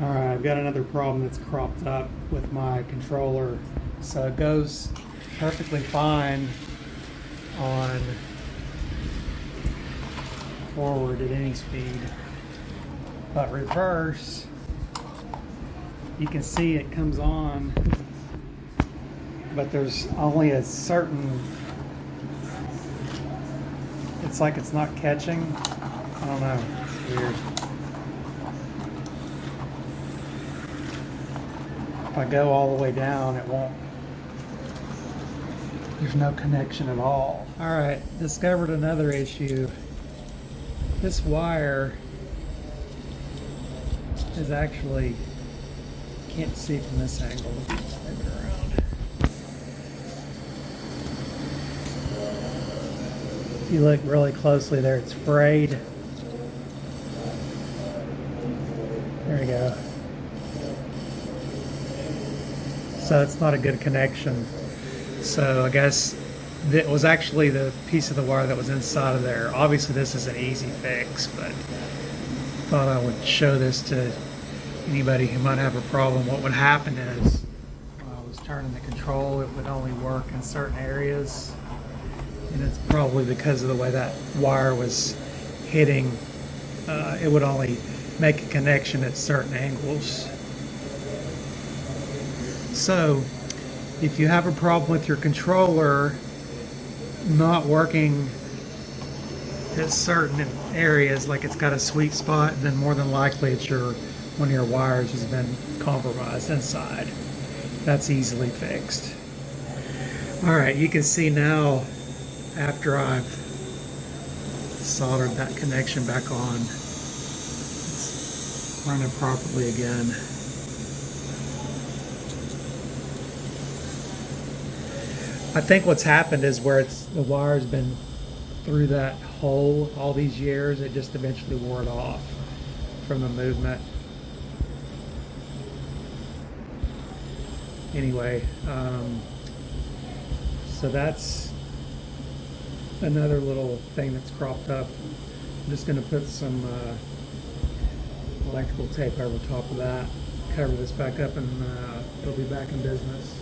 Alright, I've got another problem that's cropped up with my controller. So it goes perfectly fine on forward at any speed, but reverse, you can see it comes on, but there's only a certain, it's like it's not catching. I don't know, it's weird. If I go all the way down, it won't, there's no connection at all. Alright, discovered another issue. This wire is actually, can't see from this angle. Move it around. If you look really closely there, it's frayed. There we go. So it's not a good connection. So I guess that was actually the piece of the wire that was inside of there. Obviously this is an easy fix, but thought I would show this to anybody who might have a problem. What would happen is when I was turning the control, it would only work in certain areas, and it's probably because of the way that wire was hitting. It would only make a connection at certain angles. So if you have a problem with your controller not working at certain areas, like it's got a sweet spot, then more than likely it's one of your wires has been compromised inside. That's easily fixed. Alright, you can see now after I've soldered that connection back on, it's running properly again. I think what's happened is where the wire's been through that hole all these years, it just eventually wore it off from the movement. Anyway, so that's another little thing that's cropped up. I'm just going to put some electrical tape over top of that, cover this back up, and it'll be back in business.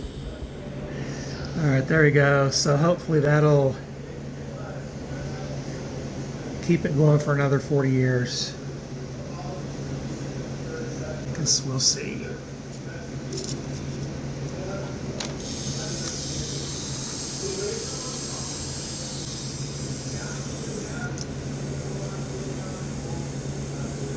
Alright, there we go. So hopefully that'll keep it going for another 40 years. Guess we'll see.